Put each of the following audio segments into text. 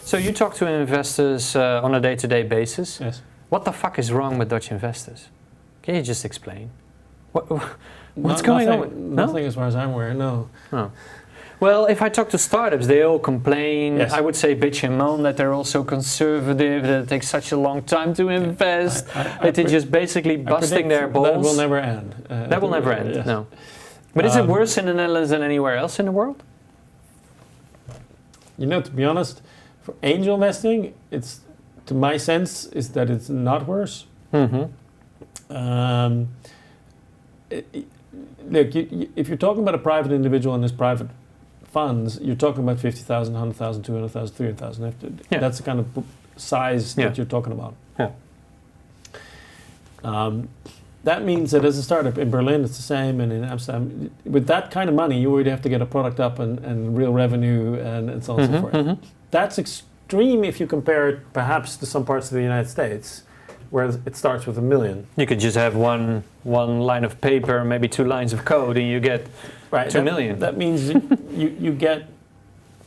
So you talk to investors on a day-to-day basis. Yes. What the fuck is wrong with Dutch investors? Can you just explain? What's going on? Nothing as far as I'm aware, no. Oh. Well, if I talk to startups, they all complain. Yes. I would say bitch and moan that they're also conservative, that it takes such a long time to invest, that they're just basically busting their balls. That will never end. That will never end, yes. no. But is it worse in the Netherlands than anywhere else in the world? You know, to be honest, for angel investing, it's, to my sense, is that it's not worse. Mm-hmm. Look, if you're talking about a private individual and his private funds, you're talking about 50,000, 100,000, 200,000, 300,000. Yeah. That's the kind of size that you're talking about. Yeah. That means that as a startup in Berlin, it's the same, and in Amsterdam, with that kind of money, you already have to get a product up and real revenue and so on and so forth. Mm-hmm. That's extreme if you compare it perhaps to some parts of the United States, where it starts with $1 million. You could just have one line of paper, maybe 2 lines of code, and you get $2 million. That means you get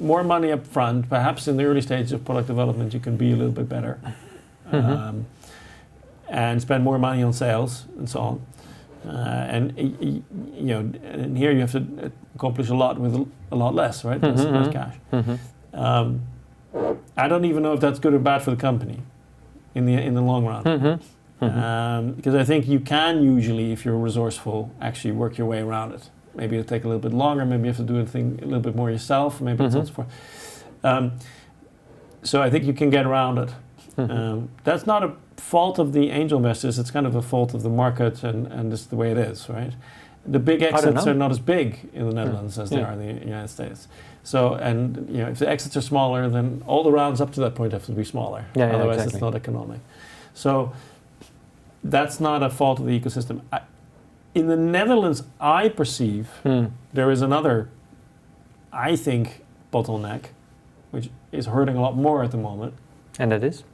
more money up front. Perhaps in the early stages of product development, you can be a little bit better. And spend more money on sales and so on. And here you have to accomplish a lot with a lot less, right? Less cash. I don't even know if that's good or bad for the company in the long run. Because I think you can usually, if you're resourceful, actually work your way around it. Maybe it'll take a little bit longer. Maybe you have to do a little bit more yourself. Maybe it's so forth. So I think you can get around it. That's not a fault of the angel investors. It's kind of a fault of the market, and just the way it is, right? The big exits are not as big in the Netherlands as they are in the United States. So, and if the exits are smaller, then all the rounds up to that point have to be smaller. Otherwise, exactly. It's not economic. So that's not a fault of the ecosystem. In the Netherlands, I perceive there is another, I think, bottleneck, which is hurting a lot more at the moment. And that is?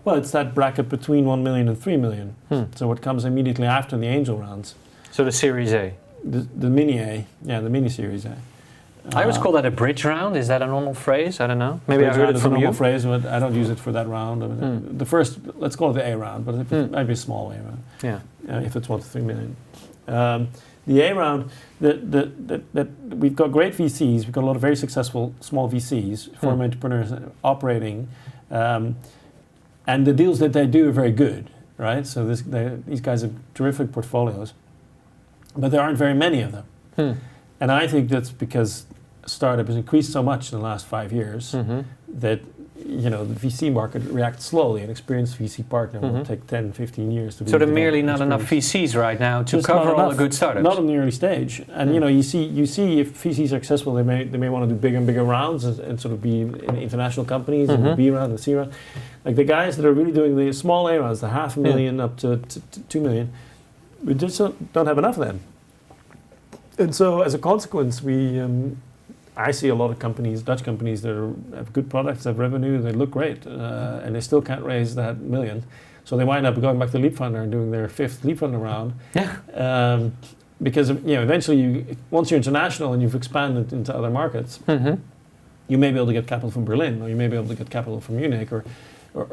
Well, it's that bracket between 1 million and 3 million. So what comes immediately after the angel rounds. So the Series A? The mini A, the mini Series A. I always call that a bridge round. Is that a normal phrase? I don't know. Maybe I heard it from you. It's a normal phrase, but I don't use it for that round. I mean, the first, let's call it the A round, but it might be a small A round. Yeah. If it's 1 to 3 million. The A round, that we've got great VCs. We've got a lot of very successful small VCs, foreign entrepreneurs operating, and the deals that they do are very good, right? So these guys have terrific portfolios, but there aren't very many of them. And I think that's because startup has increased so much in the last 5 years that the VC market reacts slowly. An experienced VC partner will take 10, 15 years to be. So there are merely not enough VCs right now to cover all the good startups. Not in the early stage. And you see if VCs are successful, they may want to do bigger and bigger rounds and sort of be in international companies and the B round and C round. Like the guys that are really doing the small A rounds, the $500,000 up to 2 million, we just don't have enough of them. And so as a consequence, I see a lot of companies, Dutch companies, that have good products, have revenue, they look great, and they still can't raise that $1 million. So they wind up going back to Leapfunder and doing their 5th Leapfunder round. Because eventually, once you're international and you've expanded into other markets, you may be able to get capital from Berlin, or you may be able to get capital from Munich, or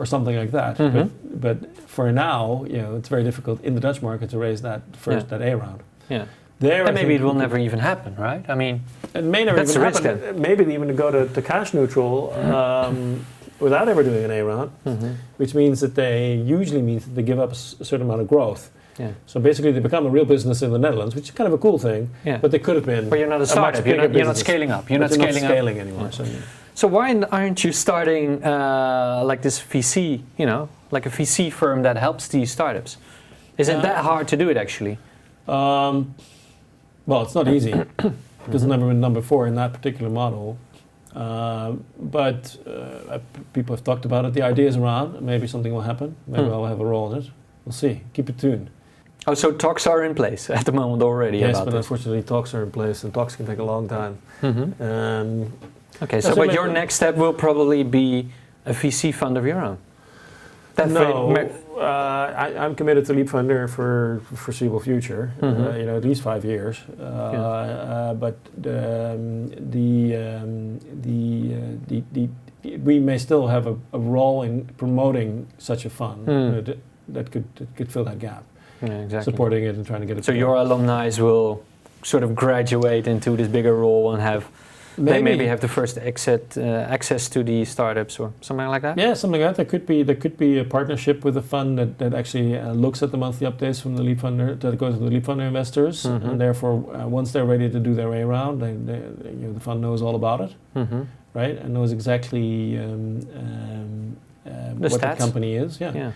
something like that. But for now, it's very difficult in the Dutch market to raise that that A round. And maybe it will never even happen, right? I mean, it may never even happen. Maybe even to go to cash neutral without ever doing an A round, which means that they give up a certain amount of growth. So basically, they become a real business in the Netherlands, which is kind of a cool thing. But they could have been. But you're not a startup. You're not scaling up. You're not scaling anymore. So why aren't you starting like this VC? Like a VC firm that helps these startups? Is it that hard to do it actually? Well, it's not easy because it's never been done before in that particular model. But people have talked about it. The idea is around. Maybe something will happen. Maybe I'll have a role in it. We'll see. Keep it tuned. Oh, so talks are in place at the moment already? Yes, but unfortunately talks are in place, and talks can take a long time. Okay, but your next step will probably be a VC fund of your own? I'm committed to Leapfunder for foreseeable future. At least 5 years. But we may still have a role in promoting such a fund that could fill that gap, supporting it and trying to get it. So your alumni will sort of graduate into this bigger role and have. They maybe have the first access to the startups or something like that? Yeah, something like that. There could be a partnership with a fund that actually looks at the monthly updates from the Leapfunder, that goes to the Leapfunder investors, and therefore once they're ready to do their way around, the fund knows all about it, right? And knows exactly what the company is. Yeah.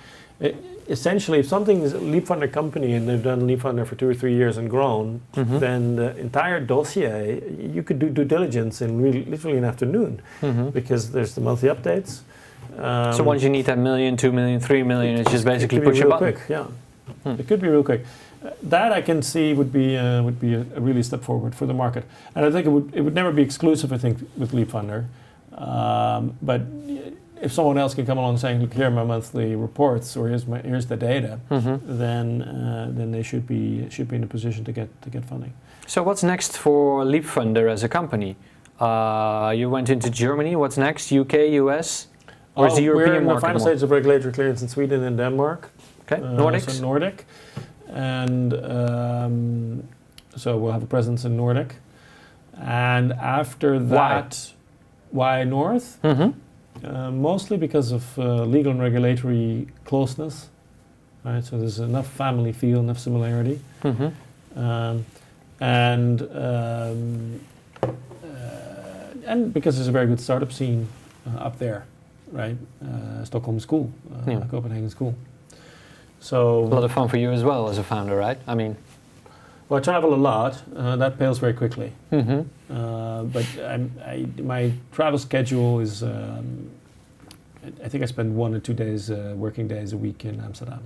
Essentially, if something is a Leapfunder company and they've done Leapfunder for 2 or 3 years and grown, then the entire dossier, you could do due diligence in literally an afternoon, because there's the monthly updates. So once you need that 1 million, 2 million, 3 million, it's just basically push a button. Quick, yeah. It could be real quick. That I can see would be a really step forward for the market, and I think it would never be exclusive. I think with Leapfunder, but if someone else can come along saying, "Look, here are my monthly reports," or "Here's the data," then they should be in a position to get funding. So what's next for Leapfunder as a company? You went into Germany. What's next? UK, US, or is the European market? We're in the final stage of regulatory clearance in Sweden and Denmark. Okay, Nordics. So Nordic, and so we'll have a presence in Nordic, and after that, why North? Mostly because of legal and regulatory closeness, right? So there's enough family feel, enough similarity, and because there's a very good startup scene up there, right? Stockholm School, Copenhagen School. So a lot of fun for you as well as a founder, right? I mean, well, I travel a lot. That pales very quickly. But my travel schedule is, I think I spend 1 or 2 days, working days a week in Amsterdam.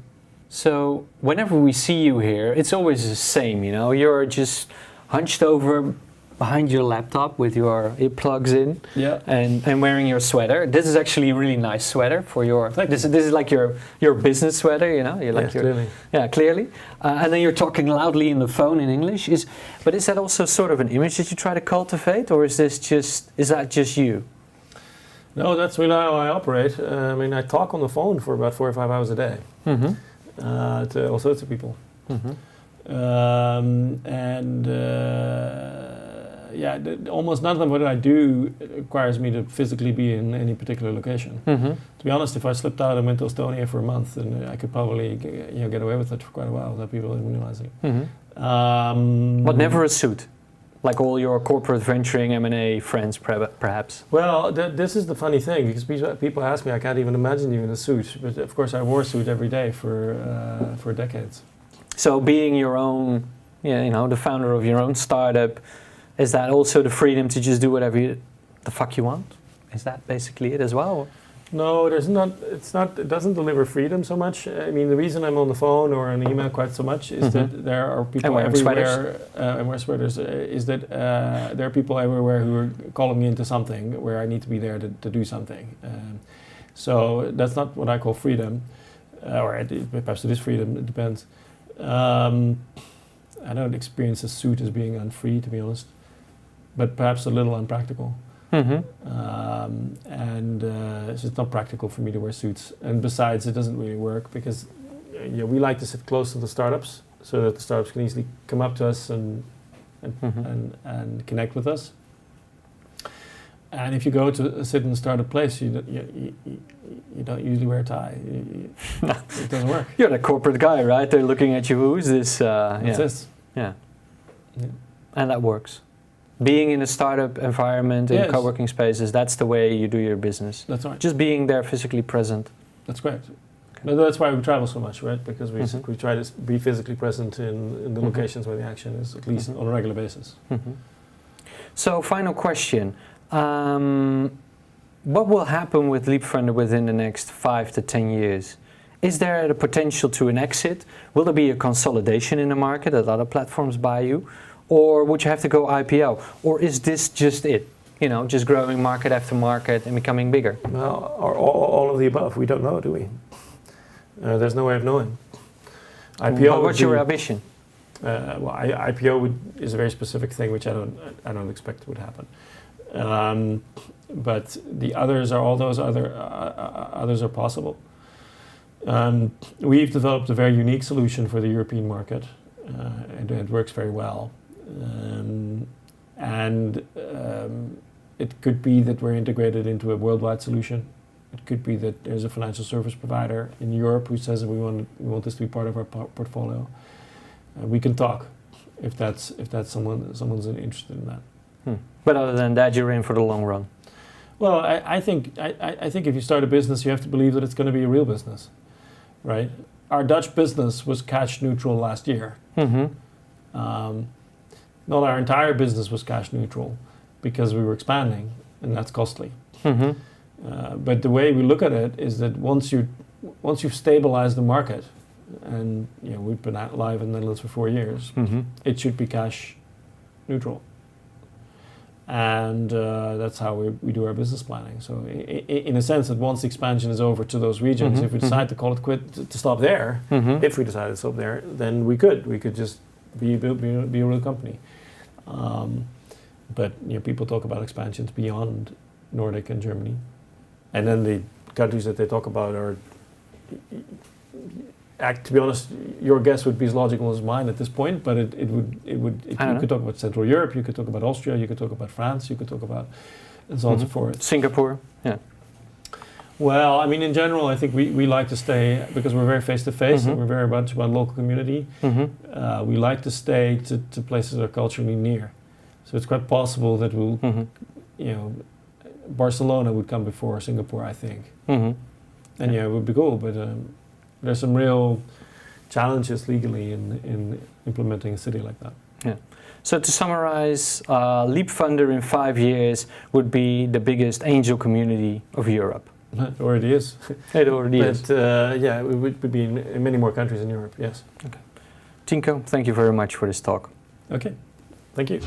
So whenever we see you here, it's always the same, You're just hunched over behind your laptop with your earplugs in, and wearing your sweater. This is actually a really nice sweater for your. This is like your business sweater, You're like clearly. Yeah, clearly. And then you're talking loudly in the phone in English. But is that also sort of an image that you try to cultivate, or is that just you? No, that's really how I operate. I talk on the phone for about 4 or 5 hours a day to all sorts of people, almost none of what I do requires me to physically be in any particular location. To be honest, if I slipped out and went to Estonia for a month, then I could probably get away with it for quite a while without people even realizing. But never a suit, like all your corporate venturing M&A friends, perhaps. Well, this is the funny thing, because people ask me, I can't even imagine you in a suit. But of course, I wore a suit every day for decades. So being your own, the founder of your own startup. Is that also the freedom to just do whatever the fuck you want? Is that basically it as well? No, there's not. It doesn't deliver freedom so much. I mean, the reason I'm on the phone or on email quite so much is that there are people everywhere. And wear sweaters. Is that there are people everywhere who are calling me into something where I need to be there to do something. So that's not what I call freedom, or perhaps it is freedom. It depends. I don't experience a suit as being unfree, to be honest, but perhaps a little unpractical. It's just not practical for me to wear suits. And besides, it doesn't really work because we like to sit close to the startups so that the startups can easily come up to us and connect with us. And if you go to sit in a startup place, you don't usually wear a tie. It doesn't work. You're the corporate guy, right? They're looking at you. Who is this? What's this? Yeah. And that works. Being in a startup environment, in co-working spaces, that's the way you do your business. That's right. Just being there physically present. That's correct. Okay. That's why we travel so much, right? Because we try to be physically present in the locations where the action is, at least on a regular basis. So, final question. What will happen with Leapfunder within the next 5 to 10 years? Is there the potential to an exit? Will there be a consolidation in the market that other platforms buy you? Or would you have to go IPO? Or is this just it? Just growing market after market and becoming bigger? Well, all of the above. We don't know, do we? There's no way of knowing. IPO. What's your ambition? IPO is a very specific thing, which I don't expect would happen. But the others are all those others are possible. We've developed a very unique solution for the European market, and it works very well. It could be that we're integrated into a worldwide solution. It could be that there's a financial service provider in Europe who says that we want this to be part of our portfolio. We can talk if that's someone's interested in that. But other than that, you're in for the long run. Well, I think if you start a business, you have to believe that it's going to be a real business, right? Our Dutch business was cash neutral last year. Not our entire business was cash neutral because we were expanding, and that's costly. But the way we look at it is that once you've stabilized the market, and we've been live in the Netherlands for 4 years, it should be cash neutral. And that's how we do our business planning. So in a sense that once the expansion is over to those regions, if we decide to call it quit, to stop there, if we decide to stop there, then we could just be a real company. But people talk about expansions beyond Nordic and Germany, and then the countries that they talk about are, to be honest, your guess would be as logical as mine at this point. But you could talk about Central Europe, you could talk about Austria, you could talk about France, you could talk about, and so on and so forth. Singapore, yeah. Well, I mean, in general, I think we like to stay, because we're very face-to-face and we're very much about local community, we like to stay to places that are culturally near. So it's quite possible that we'll, Barcelona would come before Singapore, I think. And it would be cool, but there's some real challenges legally in implementing a city like that. Yeah. So to summarize, Leapfunder in 5 years would be the biggest angel community of Europe. It already is. It already is. But it would be in many more countries in Europe, yes. Okay. Tienko, thank you very much for this talk. Okay, thank you.